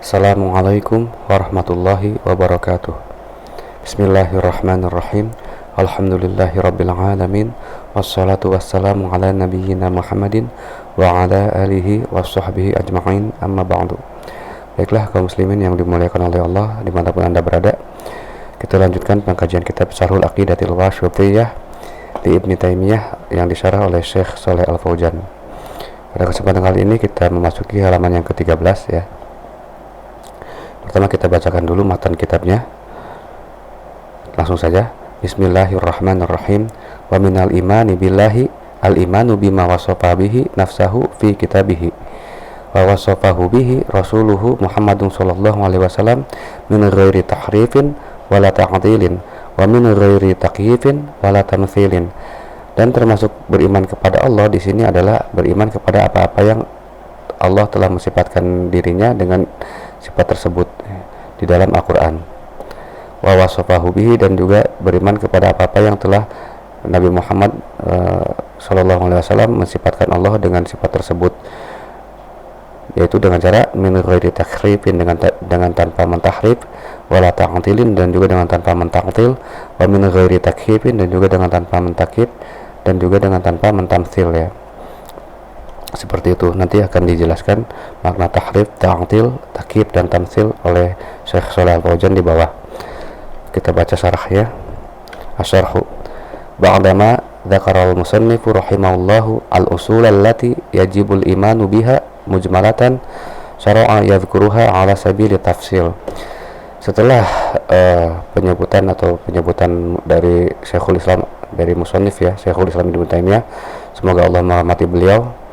Assalamualaikum warahmatullahi wabarakatuh. Bismillahirrahmanirrahim. Alhamdulillahirabbil alamin. Wassalatu wassalamu ala nabiyyina Muhammadin wa ala alihi washabbihi ajma'in. Amma ba'du. Baiklah kaum muslimin yang dimuliakan oleh Allah dimanapun Anda berada, kita lanjutkan pengkajian kitab Syarhul Aqidatil Wasithiyah di Ibnu Taimiyah yang disyarah oleh Syekh Shalih Al Fauzan. Pada kesempatan kali ini kita memasuki halaman yang ke-13 ya. Pertama kita bacakan dulu matan kitabnya. Langsung saja. Bismillahirrahmanirrahim. Wa minal imani billahi al-imanu bima wasafa bihi nafsahu fi kitabihi wa wasafahu bihi rasuluhu Muhammadun sallallahu alaihi wasallam min ghairi tahrifin wala ta'dilin wa min ghairi takyifin wala tamtsilin. Dan termasuk beriman kepada Allah di sini adalah beriman kepada apa-apa yang Allah telah mensifatkan dirinya dengan sifat tersebut di dalam Al-Quran. Wa wasafahu bihi, dan juga beriman kepada apa-apa yang telah Nabi Muhammad sallallahu alaihi wasallam mensifatkan Allah dengan sifat tersebut, yaitu dengan cara min ghairi tahrifin, dengan tanpa mentahrif, wala ta'tilin, dan juga dengan tanpa mentaktil, wa min ghairi takyifin, dan juga dengan tanpa mentakyif, dan juga dengan tanpa mentamtsil ya. Seperti itu nanti akan dijelaskan makna tahrif, ta'til, takyif dan tamtsil oleh Syekh Shalih Al Fauzan di bawah. Kita baca syarahnya. Asyarhu. Ba'dama dzakara al-musannif rahimahullahu al-usul allati yajibul imanu biha mujmalatan syara'a yadhkuruha ala sabili tafsil. Setelah penyebutan dari Syekhul Islam, dari musannif ya, Syekhul Islam Ibnu Taimiyah, semoga Allah merahmati beliau.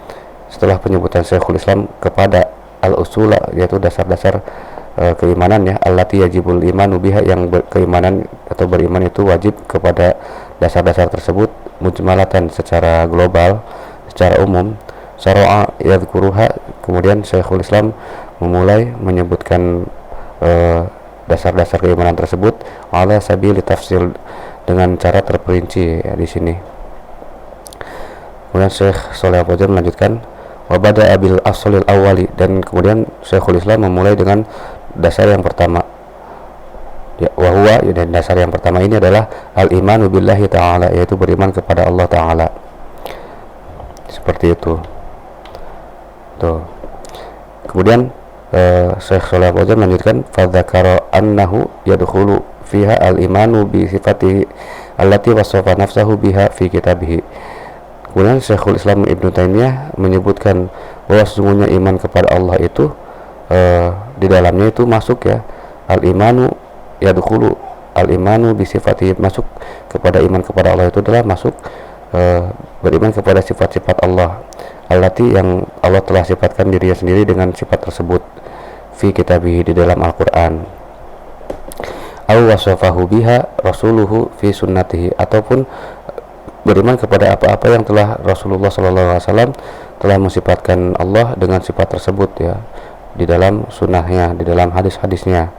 Setelah penyebutan Syekhul Islam kepada al-usul, yaitu dasar-dasar keimanan ya, allati yajibul imanu biha, yang keimanan atau beriman itu wajib kepada dasar-dasar tersebut, mujmalatan secara global, secara umum, syara'a yadhkuruha, kemudian Syekhul Islam memulai menyebutkan dasar-dasar keimanan tersebut ala sabili tafsil, dengan cara terperinci ya, di sini. Kemudian Syekh Shalih Al Fauzan melanjutkan, wa bada'a bil aslil awwali, dan kemudian Syekhul Islam memulai dengan dasar yang pertama ya, wa huwa, dan dasar yang pertama ini adalah al-imanu billahi ta'ala, yaitu beriman kepada Allah Ta'ala. Seperti itu tuh. Kemudian Syekh Shalih Al Fauzan melanjutkan, fa dzakara annahu yadkhulu fiha al-imanu bi sifatihi allati wasafa nafsahu biha fi kitabihi. Kemudian Syekhul Islam Ibnu Taimiyah menyebutkan bahwa sesungguhnya iman kepada Allah itu di dalamnya itu masuk ya, al-imanu yadkhulu, al-imanu bi sifatihi, masuk kepada iman kepada Allah itu adalah masuk beriman kepada sifat-sifat Allah, allati, yang Allah telah sifatkan dirinya sendiri dengan sifat tersebut, fi kitabihi, di dalam Al-Qur'an, aw wasafahu biha rasuluhu fi sunnatihi, ataupun beriman kepada apa-apa yang telah Rasulullah SAW telah mensifatkan Allah dengan sifat tersebut ya, di dalam sunnahnya, di dalam hadis-hadisnya.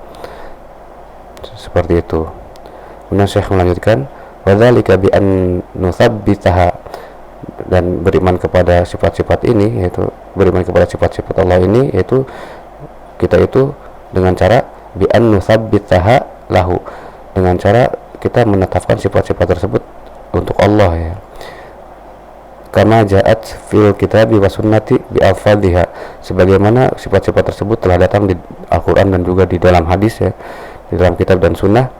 Seperti itu. Kemudian Syekh melanjutkan, wadzalika bi an nutsabbitaha, dan beriman kepada sifat-sifat ini, yaitu beriman kepada sifat-sifat Allah ini, yaitu kita itu dengan cara bi an nutsabbitaha lahu, dengan cara kita menetapkan sifat-sifat tersebut untuk Allah ya, kama ja'at fil kitabi wa sunnati bi alfadhiha, sebagaimana sifat-sifat tersebut telah datang di Al-Quran dan juga di dalam hadis ya, di dalam kitab dan sunnah,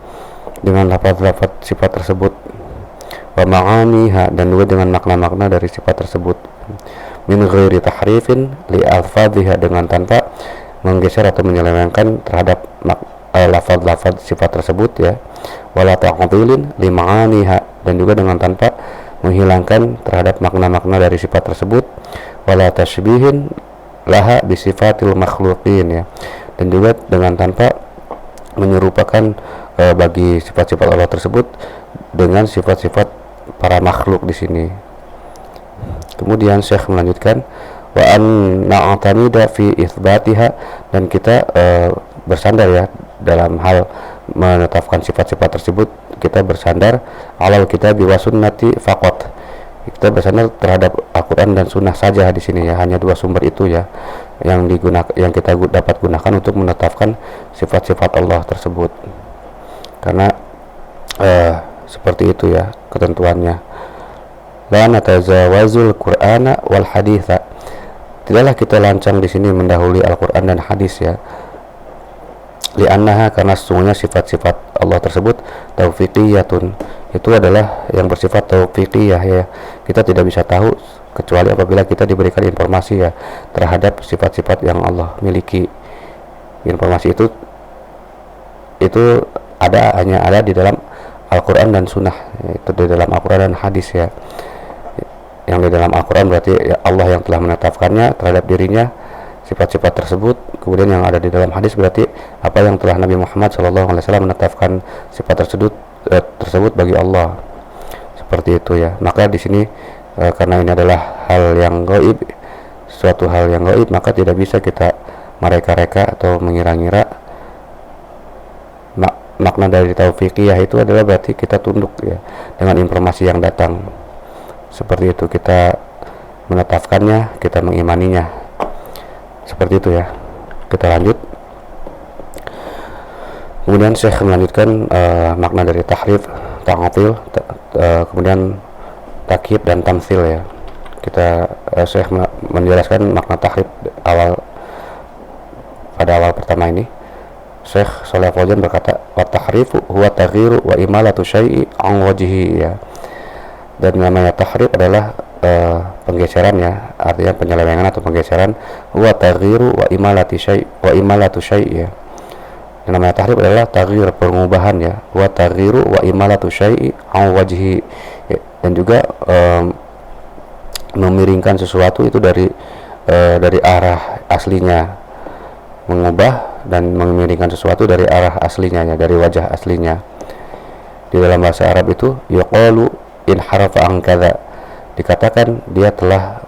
dengan lafaz-lafaz sifat tersebut, wa ma'aniha, dan juga dengan makna-makna dari sifat tersebut, min ghairi tahrifin li alfadhiha, dengan tanpa menggeser atau menyelewengkan terhadap lafaz-lafaz sifat tersebut ya, wala ta'dilin li ma'aniha, dan juga dengan tanpa menghilangkan terhadap makna-makna dari sifat tersebut, wala tashbihin laha bi sifatil makhluqin ya, dan juga dengan tanpa menyerupakan bagi sifat-sifat Allah tersebut dengan sifat-sifat para makhluk di sini. Kemudian Syekh melanjutkan, wa an na'tamida fi itsbatiha, dan kita bersandar ya dalam hal menetapkan sifat-sifat tersebut, kita bersandar alal kitab wa sunnati faqat, kita bersandar terhadap Al-Quran dan Sunnah saja di sini ya, hanya dua sumber itu ya, yang kita dapat gunakan untuk menetapkan sifat-sifat Allah tersebut. Karena seperti itu ya ketentuannya. La natazawazul Qur'ana wal haditha. Tidaklah kita lancang di sini mendahului Al-Qur'an dan hadis ya. Li'annaha, karena sesungguhnya sifat-sifat Allah tersebut taufiqiyatun, itu adalah yang bersifat taufiqiyah ya. Kita tidak bisa tahu kecuali apabila kita diberikan informasi ya terhadap sifat-sifat yang Allah miliki. Informasi itu hanya ada di dalam Al-Quran dan Sunnah, itu di dalam Al-Quran dan hadis ya. Yang di dalam Al-Quran berarti ya Allah yang telah menetapkannya terhadap dirinya sifat-sifat tersebut. Kemudian yang ada di dalam hadis berarti apa yang telah Nabi Muhammad SAW menetapkan sifat tersebut bagi Allah, seperti itu ya. Maka di sini karena ini adalah hal yang gaib, suatu hal yang gaib, maka tidak bisa kita mereka-reka atau mengira-ngira. Makna dari taufiqiyah itu adalah berarti kita tunduk ya dengan informasi yang datang, seperti itu, kita menetapkannya, kita mengimaninya, seperti itu ya. Kita lanjut. Kemudian Syekh melanjutkan makna dari tahrif, ta'til, kemudian takyid dan tamtsil ya. Syekh menjelaskan makna tahrif pada awal pertama ini. Syekh Shalih Fauzan berkata, wa tahrifu huwa taghyiru wa imalatu syai'i an wajhihi ya. Dan namanya tahrif adalah penggeseran ya, artinya penyelewengan atau penggeseran. Huwa taghyiru wa imalatu syai' ya. Yang namanya tahrif adalah taghyir, pengubahan ya. Huwa taghyiru wa imalatu syai'i an wajhi ya. Dan juga memiringkan sesuatu itu dari arah aslinya, mengubah dan memiringkan sesuatu dari arah aslinya ya, dari wajah aslinya. Di dalam bahasa Arab itu yuqalu in harafa an kadza, dikatakan dia telah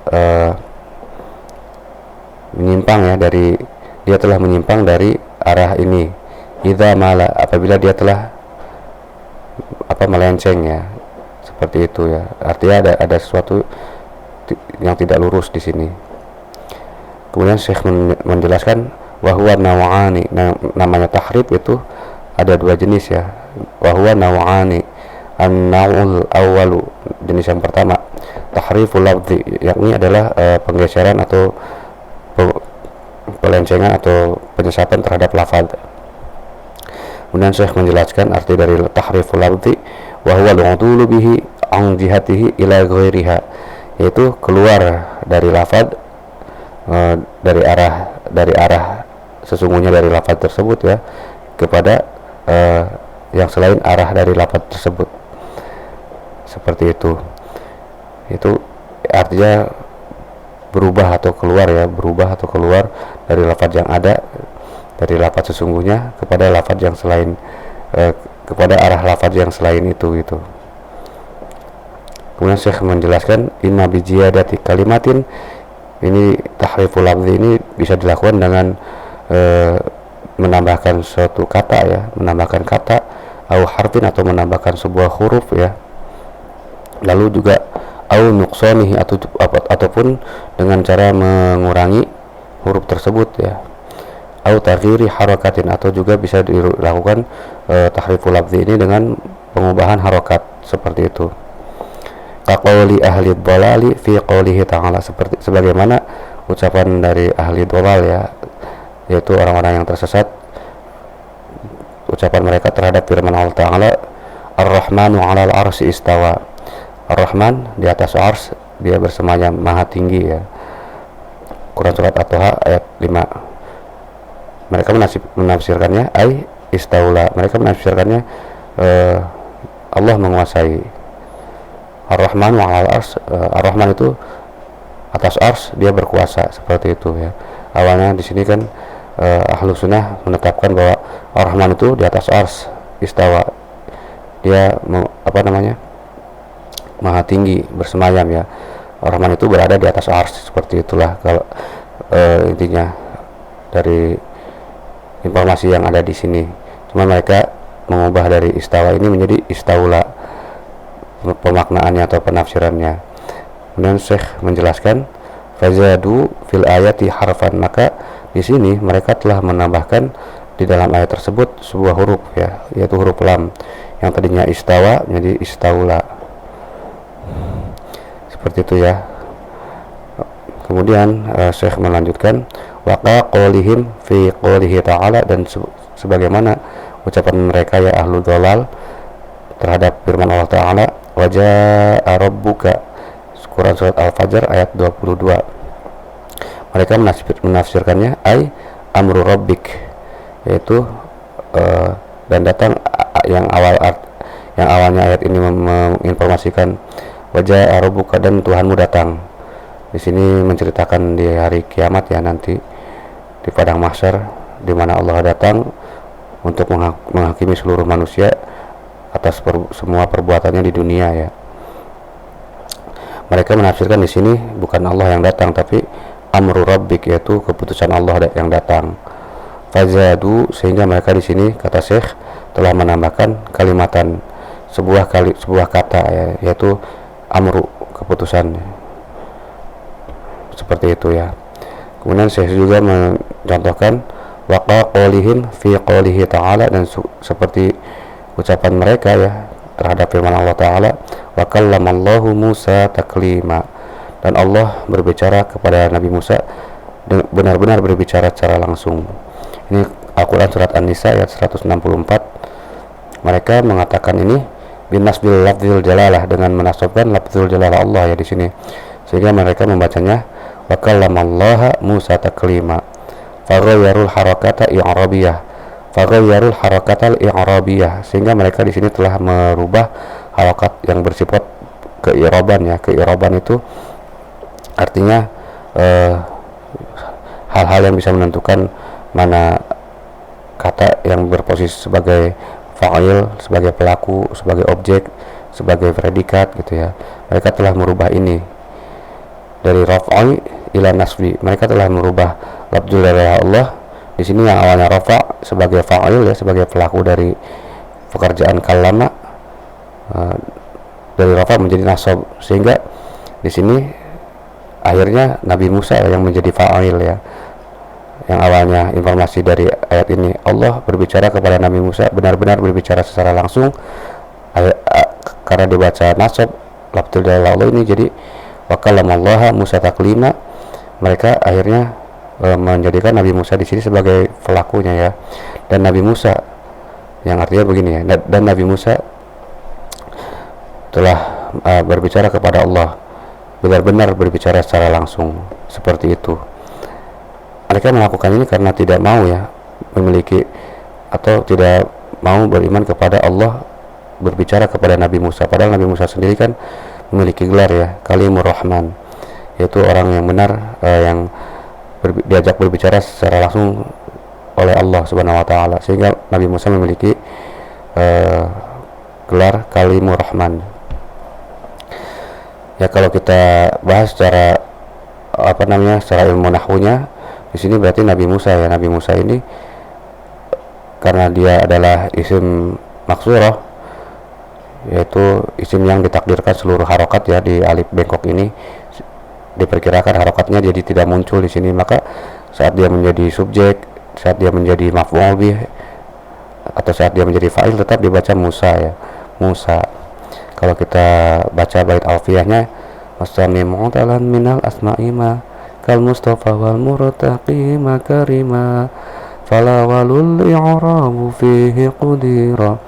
menyimpang dari arah ini. Idza mala, apabila dia telah melenceng ya, seperti itu ya. Artinya ada sesuatu yang tidak lurus di sini. Kemudian Syekh menjelaskan wahwa naw'ani, namanya tahrif itu ada dua jenis ya. Wahwa naw'ani, an-naw'ul awwalu, jenis yang pertama tahriful lafzi, yakni adalah penggeseran atau pelencengan atau penyesatan terhadap lafaz. Kemudian Syekh menjelaskan arti dari tahriful lafzi, wa huwa al-'udulu bihi an jihatihi ila ghairiha, yaitu keluar dari lafaz dari arah sesungguhnya dari lafaz tersebut ya kepada yang selain arah dari lafaz tersebut, seperti itu. Itu artinya berubah atau keluar dari lafaz yang ada, dari lafaz sesungguhnya kepada lafaz yang selain, kepada arah lafaz yang selain itu gitu. Kemudian Syekh menjelaskan inna bi ziyadati kalimatin, ini tahriful lafzi ini bisa dilakukan dengan menambahkan suatu kata ya, menambahkan kata au harfin, atau menambahkan sebuah huruf ya. Lalu juga au nuqsanihi, ataupun dengan cara mengurangi huruf tersebut ya. Au taghyiri harakatin, atau juga bisa dilakukan tahriful lafzi ini dengan pengubahan harokat, seperti itu. Kaqauli ahli dhalali fi qaulihi ta'ala, seperti sebagaimana ucapan dari ahli dhalal ya, yaitu orang-orang yang tersesat, ucapan mereka terhadap firman Allah Ta'ala, Ar-Rahmanu 'alal 'arsy istawa. Ar-Rahman di atas ars, dia bersemayam, maha tinggi ya. Quran surat At-Taha ayat 5. Mereka menafsirkannya ai istaula, mereka menafsirkannya Allah menguasai. Ar-Rahman wa'alal ars, Ar-Rahman itu atas ars, dia berkuasa, seperti itu ya. Awalnya di sini kan Ahlus Sunnah menetapkan bahwa Ar-Rahman itu di atas ars istawa, dia maha tinggi, bersemayam ya. Ar-Rahman itu berada di atas ars, seperti itulah kalau intinya dari informasi yang ada di sini. Cuma mereka mengubah dari istawa ini menjadi istaula, pemaknaannya atau penafsirannya. Kemudian Syekh menjelaskan Fazadu fil ayati harfan, maka di sini mereka telah menambahkan di dalam ayat tersebut sebuah huruf ya, yaitu huruf lam, yang tadinya istawa menjadi istaula, seperti itu ya. Kemudian Syekh melanjutkan waqa qawlihim fi qawlihi ta'ala, dan sebagaimana ucapan mereka ya ahlu dhalal terhadap firman Allah Ta'ala, wajaa rabbuka, Quran surat Al-Fajr ayat 22. Mereka menafsirkannya ay amru rabbik, yaitu dan datang yang awalnya ayat ini menginformasikan wajaa rabbuka, dan Tuhanmu datang. Di sini menceritakan di hari kiamat ya, nanti di padang mahsyar, di mana Allah datang untuk menghakimi seluruh manusia atas semua perbuatannya di dunia ya. Mereka menafsirkan di sini bukan Allah yang datang, tapi amru rabbik, yaitu keputusan Allah yang datang. Fazadu, sehingga mereka di sini kata Syekh telah menambahkan kalimatan, sebuah kata ya, yaitu amru, keputusan, seperti itu ya. Kemudian Syekh juga mencontohkan waqa qawlihim fi qawlihi ta'ala, dan seperti ucapan mereka ya terhadap firman Allah Ta'ala, wa kallamallahu Musa taklima, dan Allah berbicara kepada Nabi Musa benar-benar berbicara secara langsung. Ini Al-Quran surat An-Nisa ayat 164. Mereka mengatakan ini binasbil lafzul jalalah, dengan menasabkan lafzul jalalah Allah ya di sini, sehingga mereka membacanya wa kallamallaha Musa taklima. Faghayyarul harakata i'rabiyah, faghayyarul harakatal i'rabiyah, sehingga mereka di sini telah merubah harakat yang bersifat keiraban ya. Keiraban itu artinya hal-hal yang bisa menentukan mana kata yang berposisi sebagai fa'il, sebagai pelaku, sebagai objek, sebagai predikat gitu ya. Mereka telah merubah ini dari raf'i ila nasbi. Mereka telah merubah lafzul Allah di sini yang awalnya rafa sebagai fa'il ya, sebagai pelaku dari pekerjaan kalama, dari rafa menjadi nasab, sehingga di sini akhirnya Nabi Musa yang menjadi fa'il ya. Yang awalnya informasi dari ayat ini Allah berbicara kepada Nabi Musa, benar-benar berbicara secara langsung, karena dibaca nasab lafzul Allah ini jadi wa kallamallaha Musa taklima. Mereka akhirnya menjadikan Nabi Musa di sini sebagai pelakunya ya. Dan Nabi Musa yang artinya begini ya, dan Nabi Musa telah berbicara kepada Allah, benar-benar berbicara secara langsung, seperti itu. Mereka melakukan ini karena tidak mau ya memiliki atau tidak mau beriman kepada Allah berbicara kepada Nabi Musa, padahal Nabi Musa sendiri kan memiliki gelar ya Kalimur Rahman, yaitu orang yang benar, yang diajak berbicara secara langsung oleh Allah Subhanahu wa Ta'ala, sehingga Nabi Musa memiliki gelar Kalimur Rahman. Ya, kalau kita bahas secara secara ilmu nahwunya, di sini berarti Nabi Musa ya. Nabi Musa ini karena dia adalah isim maksurah, yaitu isim yang ditakdirkan seluruh harokat ya, di alif bengkok ini diperkirakan harokatnya jadi tidak muncul di sini, maka saat dia menjadi subjek, saat dia menjadi maf'ul bih, atau saat dia menjadi fa'il tetap dibaca Musa ya, Musa. Kalau kita baca bait alfiyahnya, wasami mu'talan minal asma'ima kal mustafa wal murtaqi makarima fala walul i'rabu fihi qudira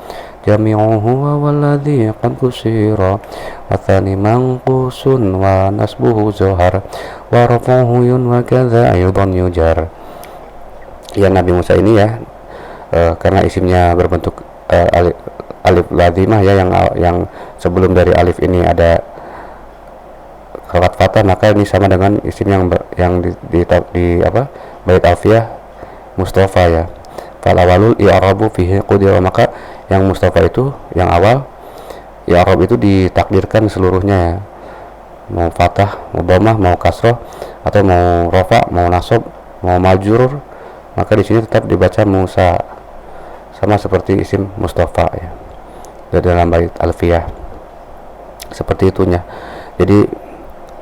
jami'uhu wa walladhi qad kusira wa thani manqusun wa nasbuhu zuhar wa rafuhu yun wa kadha ayudan yujar. Ya, Nabi Musa ini ya karena isimnya berbentuk alif lazimah ya, yang sebelum dari alif ini ada harokat fathah, maka ini sama dengan isim yang di bait alfiyah Mustafa ya. Fal awalul i'rabu fihi qudira, maka yang Mustafa itu yang awal i'rab itu ditakdirkan seluruhnya ya, mau fathah, mau dhammah, mau kasrah, atau mau rafa, mau nasab, mau majrur, maka di sini tetap dibaca Musa, sama seperti isim Mustafa ya dari dalam bait alfiyah, seperti itunya. Jadi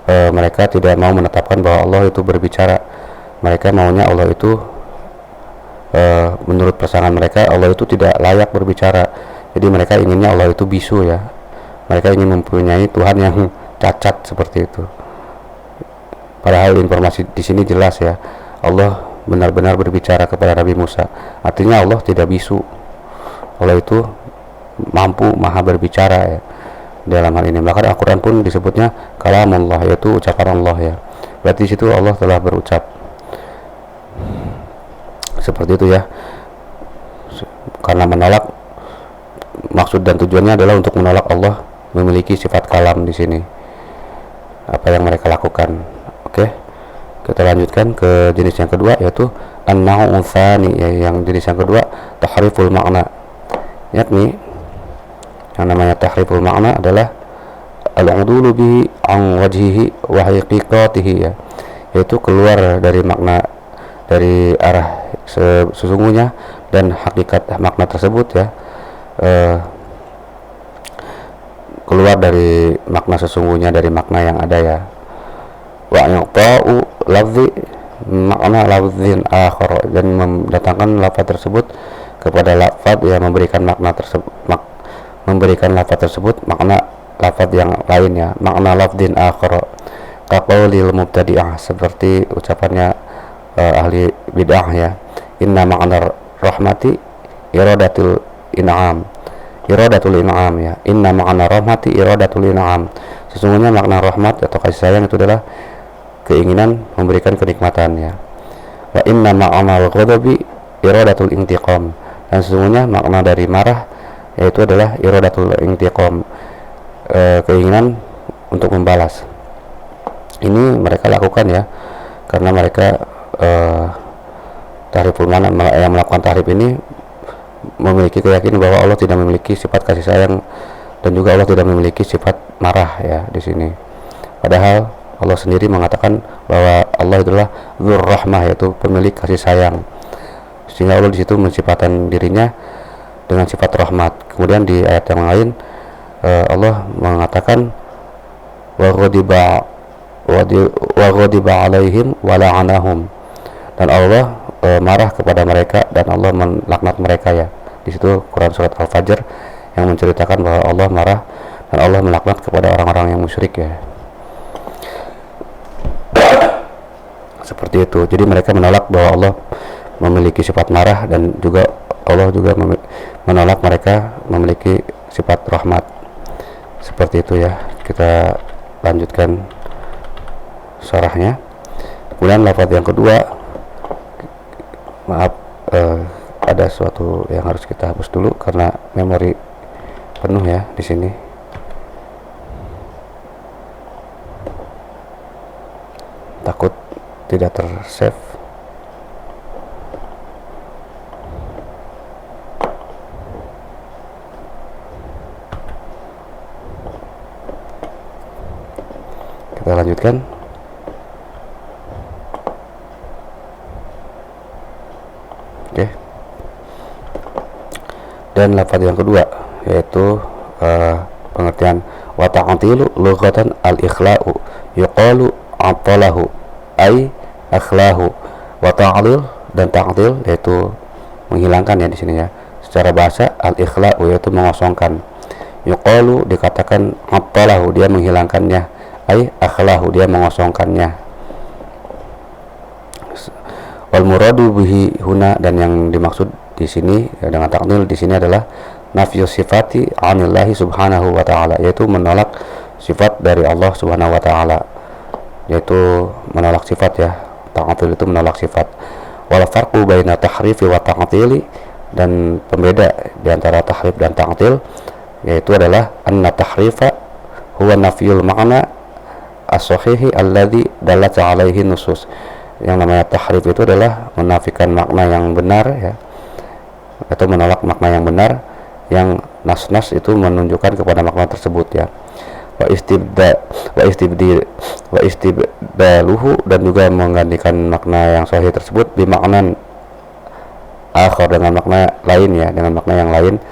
mereka tidak mau menetapkan bahwa Allah itu berbicara. Mereka maunya Allah itu menurut pasangan mereka Allah itu tidak layak berbicara. Jadi mereka inginnya Allah itu bisu ya. Mereka ingin mempunyai Tuhan yang cacat seperti itu. Padahal informasi di sini jelas ya, Allah benar-benar berbicara kepada Nabi Musa. Artinya Allah tidak bisu. Allah itu mampu maha berbicara ya dalam hal ini. Bahkan Al-Quran pun disebutnya kalamullah, yaitu ucapan Allah ya. Berarti di situ Allah telah berucap. Seperti itu ya. Karena menolak, maksud dan tujuannya adalah untuk menolak Allah memiliki sifat kalam di sini. Apa yang mereka lakukan. Oke. Kita lanjutkan ke jenis yang kedua, yaitu an-naw'u tsani, yang jenis yang kedua tahriful makna. Yakni yang namanya tahriful makna adalah al-udulu bihi an wajhihi wa haqiqatihi ya, yaitu keluar dari makna, dari arah sesungguhnya dan hakikat makna tersebut ya, keluar dari makna sesungguhnya, dari makna yang ada ya. Wa yaqta'u lafzi makna lafzin akhar, dan mendatangkan lafaz tersebut kepada lafaz yang memberikan makna tersebut, memberikan lafaz tersebut makna lafaz yang lainnya, makna lafzin akhar, kaqaulil mubtadi'ah, seperti ucapannya ahli bid'ah ya, inna ma'na rahmati iradatul in'am, iradatul in'am ya, inna ma'na rahmati iradatul in'am, sesungguhnya makna rahmat atau kasih sayang itu adalah keinginan memberikan kenikmatan ya. Wa inna ma'na ghadabi iradatul intiqam, dan sesungguhnya makna dari marah yaitu adalah iradatul intiqam, keinginan untuk membalas. Ini mereka lakukan ya, karena mereka tahriful makna, yang melakukan tahrif ini memiliki keyakinan bahwa Allah tidak memiliki sifat kasih sayang dan juga Allah tidak memiliki sifat marah ya di sini. Padahal Allah sendiri mengatakan bahwa Allah itulah dzur rahmah, yaitu pemilik kasih sayang. Sehingga Allah di situ mensifatkan dirinya dengan sifat rahmat. Kemudian di ayat yang lain Allah mengatakan wa ghadiba alaihim wa la'anahum, dan Allah marah kepada mereka dan Allah melaknat mereka ya. Di situ Quran surat Al-Fajr yang menceritakan bahwa Allah marah dan Allah melaknat kepada orang-orang yang musyrik ya. Seperti itu. Jadi mereka menolak bahwa Allah memiliki sifat marah, dan juga Allah juga menolak mereka memiliki sifat rahmat. Seperti itu ya. Kita lanjutkan syarahnya. Kemudian lafaz yang kedua, maaf, ada sesuatu yang harus kita hapus dulu karena memori penuh ya di sini. Takut tidak tersave. Kita lanjutkan. Oke. Dan lafaz yang kedua yaitu pengertian wa ta'tilu lughatan al-ikhla'u yuqalu atalahu ay akhlahu, wa ta'lil, dan ta'til yaitu menghilangkan ya di sini ya. Secara bahasa al-ikhla'u yaitu mengosongkan, yuqalu dikatakan atalahu, dia menghilangkannya, ay akhlahu, dia mengosongkannya. Wal muradu bihi huna, dan yang dimaksud di sini ya, dengan ta'til di sini adalah nafyu sifati anillahi subhanahu wa ta'ala, yaitu menolak sifat dari Allah subhanahu wa ta'ala, yaitu menolak sifat ya. Ta'til itu menolak sifat. Wal farqu baina tahrifi wa ta'tili, dan pembeda di antara tahrif dan ta'til yaitu adalah anna tahrifa huwa nafyul ma'na as-sahihi alladhi dalat 'alaihi nusus. Yang namanya tahrif itu adalah menafikan makna yang benar ya, atau menolak makna yang benar yang nas-nas itu menunjukkan kepada makna tersebut ya. Wa istibdaluhu, dan juga menggantikan makna yang sahih tersebut bimaknan akhar, dengan makna lain ya, dengan makna yang lain,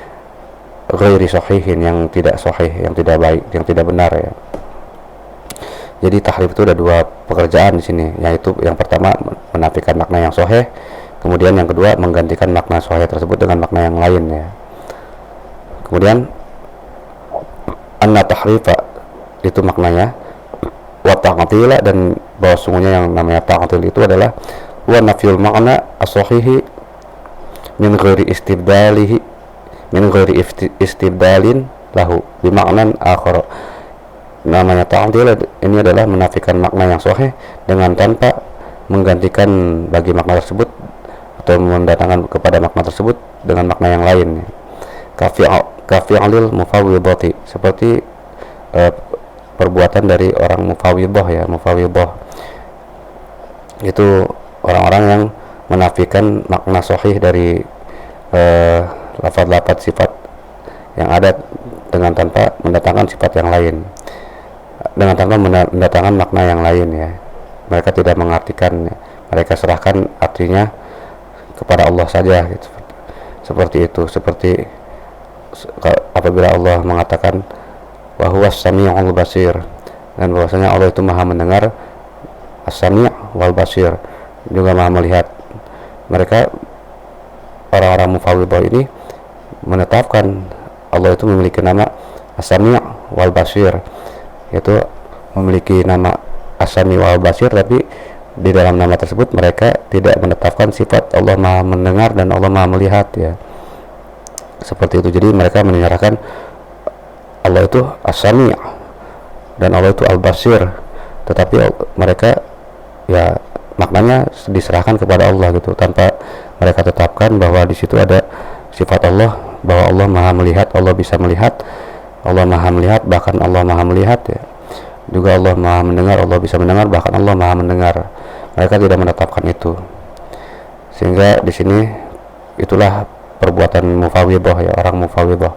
ghairi sahihin, yang tidak sahih, yang tidak baik, yang tidak benar ya. Jadi tahrif itu ada dua pekerjaan di sini, yaitu yang pertama menafikan makna yang sahih, kemudian yang kedua menggantikan makna sahih tersebut dengan makna yang lain ya. Kemudian anna tahrifa itu maknanya, wa ta'tila, dan bahwa sungguhnya yang namanya ta'til itu adalah wa nafyul makna as-sahihi min ghairi istibdalin lahu bi maknan akhar. Namanya ta'til ini adalah menafikan makna yang sahih dengan tanpa menggantikan bagi makna tersebut atau mendatangkan kepada makna tersebut dengan makna yang lain. Kafi'alil mufawwidhati, seperti perbuatan dari orang mufawwidhah ya. Mufawwidhah itu orang-orang yang menafikan makna sahih dari lafaz-lafaz sifat yang ada dengan tanpa mendatangkan sifat yang lain, dengan tanpa mendatangkan makna yang lain ya. Mereka tidak mengartikan ya. Mereka serahkan artinya kepada Allah saja gitu. Seperti itu, seperti apabila Allah mengatakan wa huwas sami'ul basir, dan bahwasanya Allah itu maha mendengar, as-sami' wal basir, juga maha melihat. Mereka orang-orang mufawwidhah ini menetapkan Allah itu memiliki nama as-sami' wal basir, yaitu memiliki nama as-sami' wal basir, tapi di dalam nama tersebut mereka tidak menetapkan sifat Allah maha mendengar dan Allah maha melihat ya. Seperti itu. Jadi mereka menyerahkan Allah itu as-sami' dan Allah itu al-basir, tetapi mereka ya maknanya diserahkan kepada Allah gitu, tanpa mereka tetapkan bahwa di situ ada sifat Allah, bahwa Allah maha melihat, Allah bisa melihat, Allah maha melihat, bahkan Allah maha melihat ya. Juga Allah maha mendengar, Allah bisa mendengar, bahkan Allah maha mendengar. Mereka tidak menetapkan itu, sehingga di sini itulah perbuatan mufawwidhah ya, orang mufawwidhah.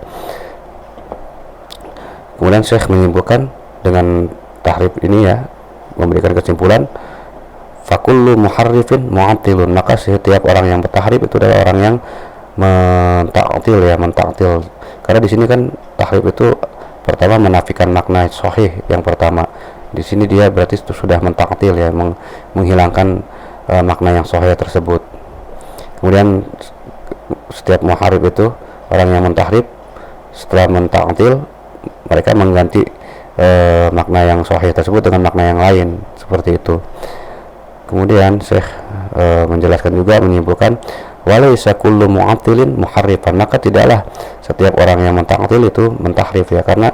Kemudian Syekh menyimpulkan dengan tahrif ini ya, memberikan kesimpulan, fakullu muharrifin mu'attilun, maka setiap orang yang bertahrif itu adalah orang yang mentaktil ya, mentaktil. Karena di sini kan tahrif itu pertama menafikan makna sahih yang pertama. Di sini dia berarti itu sudah mentaktil ya, menghilangkan makna yang sahih tersebut. Kemudian setiap muharrif itu orang yang mentahrif, setelah mentaktil mereka mengganti makna yang sahih tersebut dengan makna yang lain, seperti itu. Kemudian Syekh menjelaskan juga, menyimpulkan, walaysa kullu mu'attilin muharrifan, maka tidaklah setiap orang yang mentaktil itu mentahrif ya, karena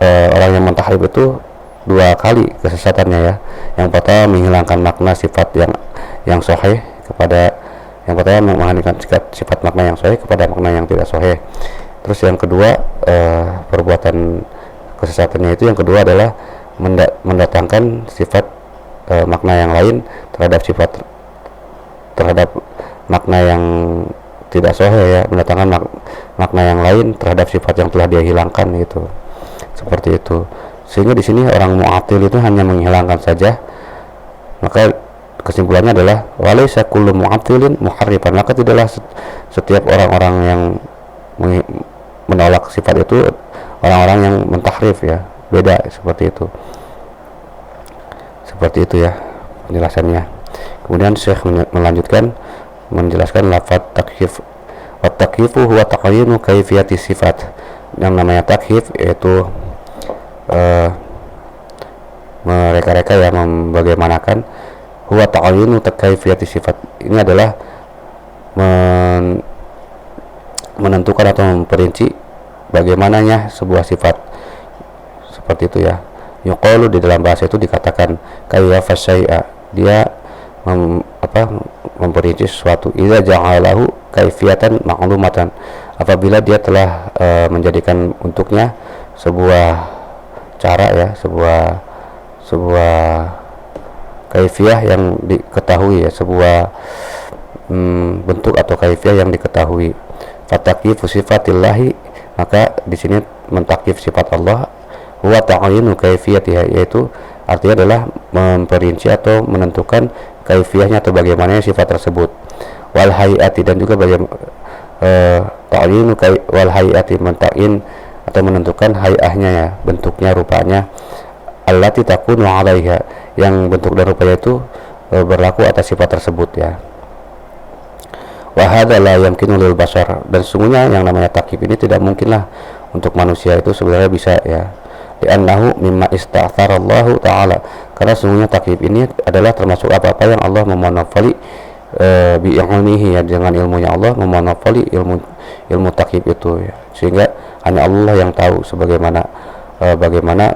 orang yang mentahrif itu dua kali kesesatannya ya. Yang pertama menghilangkan makna sifat yang sahih kepada, yang pertama menghilangkan sifat makna yang sahih kepada makna yang tidak sahih. Terus yang kedua, perbuatan kesesatannya itu yang kedua adalah mendatangkan sifat makna yang lain terhadap makna yang tidak sahih ya, mendatangkan makna yang lain terhadap sifat yang telah dia hilangkan gitu. Seperti itu. Sehingga di sini orang mu'attil itu hanya menghilangkan saja. Maka kesimpulannya adalah walaysa kullu mu'attilin muharrifan, maka tidaklah setiap orang-orang yang menolak sifat itu orang-orang yang mentahrif ya, beda seperti itu. Seperti itu ya penjelasannya. Kemudian Syekh melanjutkan menjelaskan lafaz takyif. Wa takyifu huwa taqyinu kaifiyati sifat. Yang namanya takyif yaitu mereka-reka yang membagaimanakan, huwa taqyinu kaifiyati sifat. Ini adalah menentukan atau memperinci bagaimananya sebuah sifat, seperti itu ya. Yuqalu, di dalam bahasa itu dikatakan kayfa syai'a, dia memperinci sesuatu, idza ja'alahu kaifiyatan ma'lumatan, apabila dia telah menjadikan untuknya sebuah cara ya, sebuah kaifiyah yang diketahui ya, sebuah bentuk atau kaifiyah yang diketahui. Fatakyifu sifatillahi, maka di sini mentakif sifat Allah, huwa ta'yinu kaifiyatiha, yaitu artinya adalah memperinci atau menentukan kaifiyahnya atau bagaimana sifat tersebut. Wal hayati, dan juga bagaimana ta'yinu wal hayati, mentakyin atau menentukan hayahnya ya, bentuknya, rupanya, allati takunu 'alaiha, yang bentuk dan rupanya itu berlaku atas sifat tersebut ya. Wa hadza la yamkinu lil bashar, dan sesungguhnya yang namanya takyif ini tidak mungkinlah untuk manusia itu sebenarnya bisa ya. Li'annahu mimma ista'tharallahu ta'ala, karena sesungguhnya takyif ini adalah termasuk apa-apa yang Allah memonopoli bi ilmihi ya, dengan ilmunya Allah memonopoli ilmu takyif itu ya, sehingga hanya Allah yang tahu sebagaimana bagaimana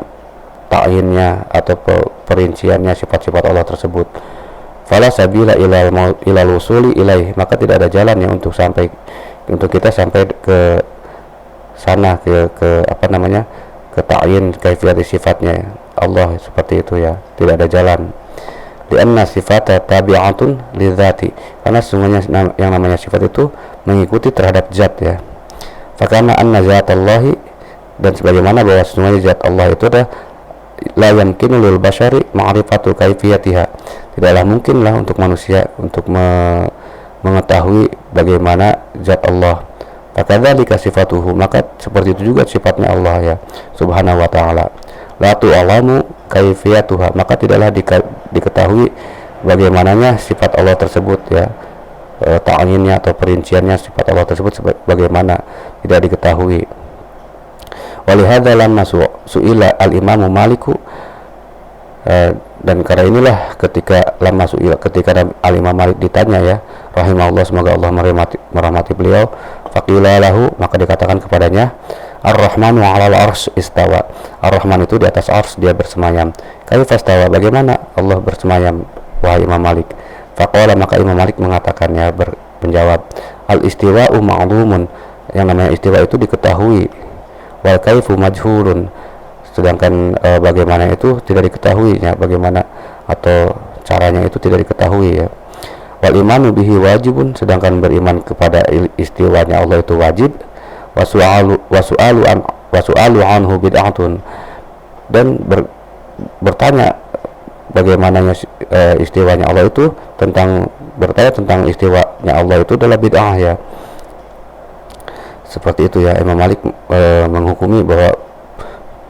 ta'yinnya atau perinciannya sifat-sifat Allah tersebut. Fala sabila ilal usuli ilaih, maka tidak ada jalan ya untuk kita sampai ke sana, ke apa namanya, ke ta'yin kaifiyat sifatnya Allah seperti itu ya, tidak ada jalan. Lianna sifat tabi'atun lidzati, karena sesungguhnya yang namanya sifat itu mengikuti terhadap zat ya. Fakana anna zatallahi, dan sebagaimana bahwa sesungguhnya zat Allah itu adalah la yamkinu lil bashari ma'rifatu kaifiyatiha, tidaklah mungkinlah untuk manusia untuk mengetahui bagaimana zat Allah. Fakadzalika sifatuhu, maka seperti itu juga sifatnya Allah ya subhanahu wa ta'ala. La tu'alamu kaifiyatuha, maka tidaklah diketahui bagaimananya sifat Allah tersebut ya, ta'yinnya atau perinciannya sifat Allah tersebut bagaimana, tidak diketahui. Walihadza lamma su'ila al-imamu Maliku, dan karena inilah ketika al-Imam Malik ditanya ya rahimahullah, semoga Allah merahmati beliau, faqila lahu, maka dikatakan kepadanya, Ar-Rahmanu 'alal arsy istawa, Ar-Rahman itu di atas arsy dia bersemayam. Kaifa istawa, bagaimana Allah bersemayam wahai Imam Malik? Faqala, maka Imam Malik mengatakan ya, menjawab, al-istiwa'u ma'lumun, yang namanya istiwa itu diketahui, wal kaifu majhulun, sedangkan bagaimana itu tidak diketahui ya, bagaimana atau caranya itu tidak diketahui ya. Wal imanu bihi wajibun, sedangkan beriman kepada istiwanya Allah itu wajib. Wasu'alu anhu bid'atun, dan bertanya bagaimananya istiwanya Allah itu, bertanya tentang istiwanya Allah itu adalah bid'ah ya. Seperti itu ya, Imam Malik menghukumi bahwa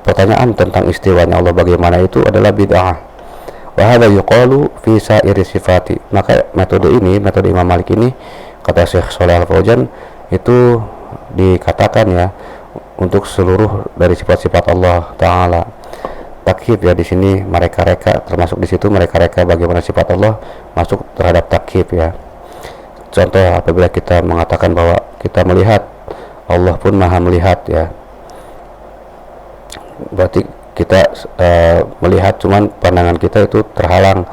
pertanyaan tentang istiwanya Allah bagaimana itu adalah bid'ah. Wa hadza yuqalu fi sa'iri sifati, maka metode Imam Malik ini, kata Syekh Shalih Al-Fauzan, itu dikatakan ya untuk seluruh dari sifat-sifat Allah Ta'ala. Takyif ya, di sini mereka-reka, termasuk di situ mereka-reka bagaimana sifat Allah masuk terhadap takyif ya. Contoh, apabila kita mengatakan bahwa kita melihat, Allah pun maha melihat ya, berarti kita melihat, cuman pandangan kita itu terhalang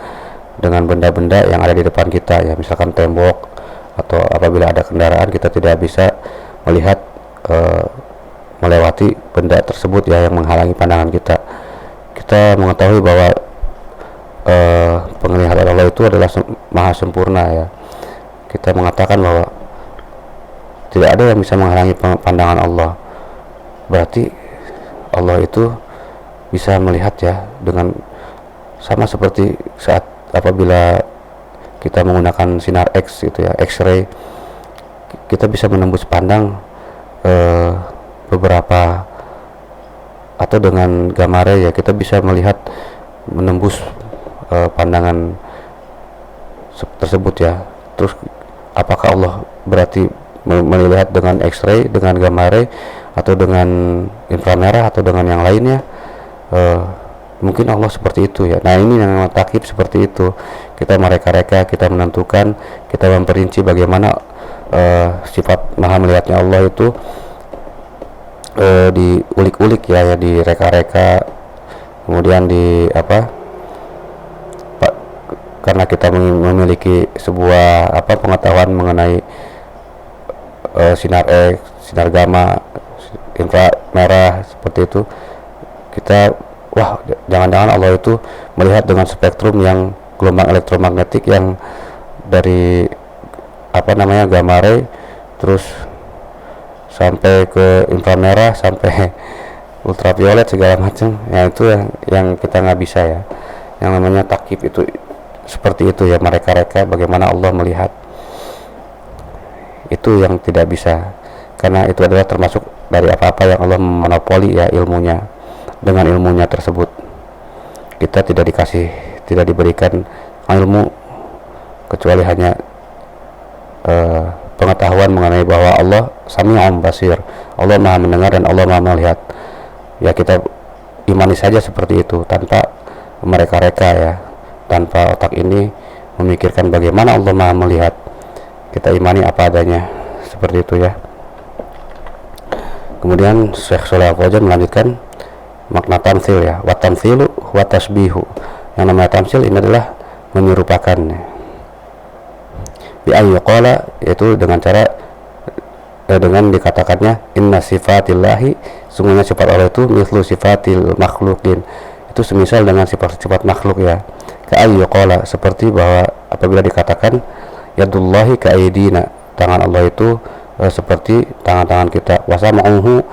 dengan benda-benda yang ada di depan kita ya, misalkan tembok, atau apabila ada kendaraan kita tidak bisa melihat melewati benda tersebut ya yang menghalangi pandangan kita. Kita mengetahui bahwa penglihatan Allah itu adalah maha sempurna ya. Kita mengatakan bahwa tidak ada yang bisa menghalangi pandangan Allah, berarti Allah itu bisa melihat ya, dengan sama seperti saat apabila kita menggunakan sinar X itu ya, X-ray, kita bisa menembus pandang beberapa, atau dengan gamma ray ya, kita bisa menembus pandangan tersebut ya. Terus apakah Allah berarti melihat dengan X-ray, dengan gamma ray, atau dengan inframerah, atau dengan yang lainnya? Mungkin Allah seperti itu ya. Nah, ini yang takyif seperti itu. Kita mereka-reka, kita menentukan, kita memperinci bagaimana sifat maha melihatnya Allah itu diulik-ulik ya, direka-reka, kemudian karena kita memiliki sebuah pengetahuan mengenai sinar X, sinar gamma, inframerah, seperti itu, kita jangan-jangan Allah itu melihat dengan spektrum yang gelombang elektromagnetik yang dari gamma ray, terus sampai ke inframerah, sampai ultraviolet, segala macam ya. Itu yang kita nggak bisa ya. Yang namanya takyif itu seperti itu ya, mereka-reka bagaimana Allah melihat, itu yang tidak bisa, karena itu adalah termasuk dari apa-apa yang Allah memonopoli ya ilmunya, dengan ilmunya tersebut. kita tidak diberikan ilmu kecuali hanya pengetahuan mengenai bahwa Allah Sami'un Basir, Allah Maha mendengar dan Allah Maha melihat. Ya kita imani saja seperti itu tanpa mereka-reka ya, tanpa otak ini memikirkan bagaimana Allah Maha melihat. Kita imani apa adanya seperti itu ya. Kemudian Syekh Shalih Al-Fauzan melanjutkan makna tamtsil ya, wa tamtsilu wa tasbihu. Yang namanya tamtsil ini adalah menyerupakan, bi ayyuqala, yaitu dengan cara dengan dikatakannya inna sifatillahi, sungguhnya sifat Allah itu mithlu sifatil makhluqin, itu semisal dengan sifat-sifat makhluk ya. Ka ayyuqala, seperti bahwa apabila dikatakan yadullahi ka aydina, tangan Allah itu seperti tangan-tangan kita, wasama'uhu,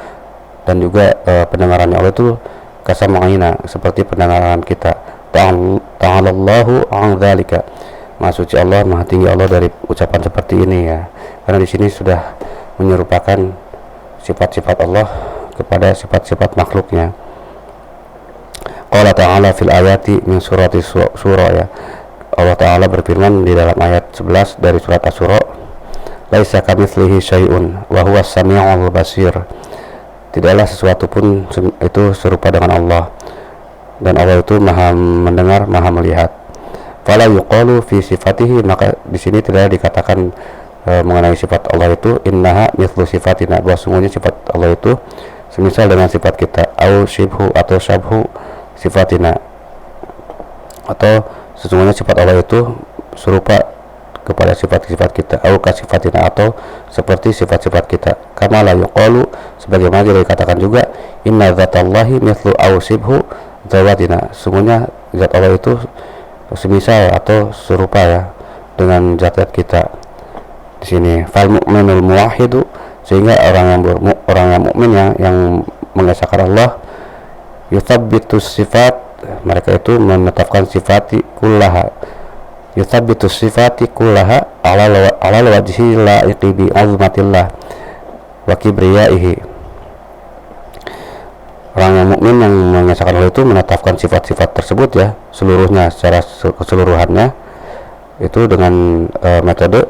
dan juga pendengarannya Allah itu kasama'ina, seperti pendengaran kita. Ta'alallahu an dzalika, Maha suci Allah, Maha tinggi Allah dari ucapan seperti ini ya. Karena di sini sudah menyerupakan sifat-sifat Allah kepada sifat-sifat makhluknya. Qala ta'ala fil ayati min surati surah ya. Allah Ta'ala berfirman di dalam ayat 11 dari surat Asy-Syura, laisa kamitslihi syai'un wa huwas sami'ul basir. Tidaklah sesuatu pun itu serupa dengan Allah, dan Allah itu Maha mendengar, Maha melihat. Fala yuqalu fi sifatihi, maka di sini tidak dikatakan mengenai sifat Allah itu innaha mithlu sifatina, bahwa sungguhnya sifat Allah itu semisal dengan sifat kita, au syibhu atau syabhu sifatina, atau sesungguhnya sifat Allah itu serupa kepada sifat-sifat kita, au kasifatina, atau seperti sifat-sifat kita. Kama la yuqalu, sebagaimana dikatakan juga inna dzatallahi mithlu au syibhu dzawatina, sungguhnya zat Allah itu semisal atau serupa ya dengan zat-zat kita. Di sini fal mu'minul muwahhidu, sehingga orang yang mukmin yang mengesahkan Allah, yuthabbitus sifat, mereka itu menetapkan sifati kullaha, yuthabbitus sifati kullaha ala wajhi la'iqi bi azmatillah wa kibriyaihi. Orang yang mukmin yang mengesahkan Allah itu menetapkan sifat-sifat tersebut ya, seluruhnya secara keseluruhannya itu dengan metode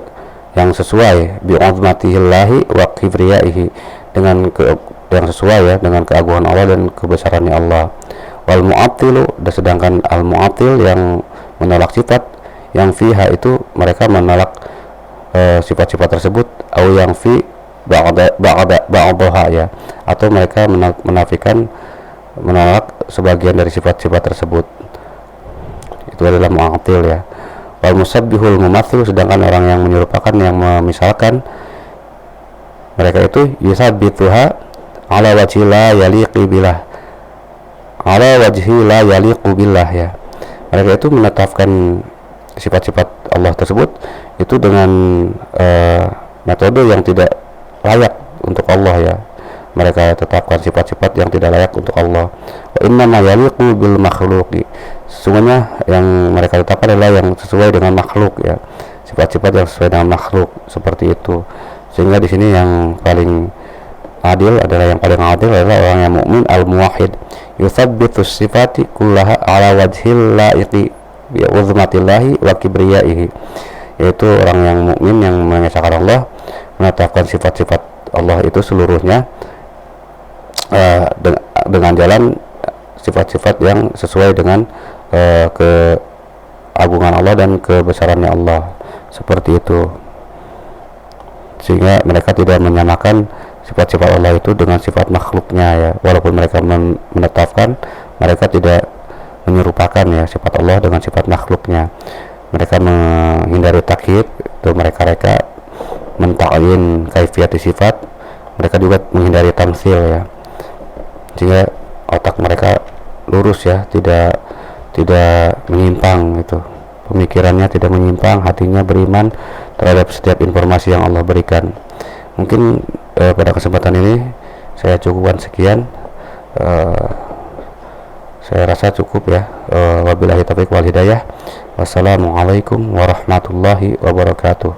yang sesuai bi azmatillahi wa kibriyaihi, dengan yang sesuai ya dengan keagungan Allah dan kebesarannya Allah. Wal mu'attilu, dan sedangkan al mu'attil yang menolak sifat yang fiha, itu mereka menolak sifat-sifat tersebut, au yang fi ba'daha ya, atau mereka menolak sebagian dari sifat-sifat tersebut, itu adalah mu'attil ya. Wal musabbihul mumatsil, sedangkan orang yang menyerupakan, yang memisalkan, mereka itu yusabbituha ala wajhi la yaliqi billah, ala wajhi la yaliqu billah ya. Mereka itu menetapkan sifat-sifat Allah tersebut itu dengan metode yang tidak layak untuk Allah ya. Mereka tetapkan sifat-sifat yang tidak layak untuk Allah. Wa inna ma yaliqu bil makhluqi, sesungguhnya yang mereka tetapkan adalah yang sesuai dengan makhluk ya, sifat-sifat yang sesuai dengan makhluk, seperti itu. Sehingga di sini yang paling adil adalah orang yang mukmin al-muwahhid, yuthabbitus sifati kullaha ala wajhil la'iqi bi uzmatillahi wa kibriyaihi, yaitu orang yang mukmin yang mengesahkan Allah, menetapkan sifat-sifat Allah itu seluruhnya dengan jalan sifat-sifat yang sesuai dengan keagungan Allah dan kebesarannya Allah, seperti itu. Sehingga mereka tidak menyamakan sifat-sifat Allah itu dengan sifat makhluknya ya, walaupun mereka menetapkan, mereka tidak menyerupakan ya sifat Allah dengan sifat makhluknya. Mereka menghindari takyid, itu mereka menta'yin kaifiyati sifat, mereka juga menghindari tamtsil ya, sehingga otak mereka lurus ya, tidak menyimpang gitu, pemikirannya tidak menyimpang, hatinya beriman terhadap setiap informasi yang Allah berikan. Mungkin pada kesempatan ini saya cukupkan sekian, saya rasa cukup ya. Wabillahi taufiq wal hidayah. Wassalamualaikum warahmatullahi wabarakatuh.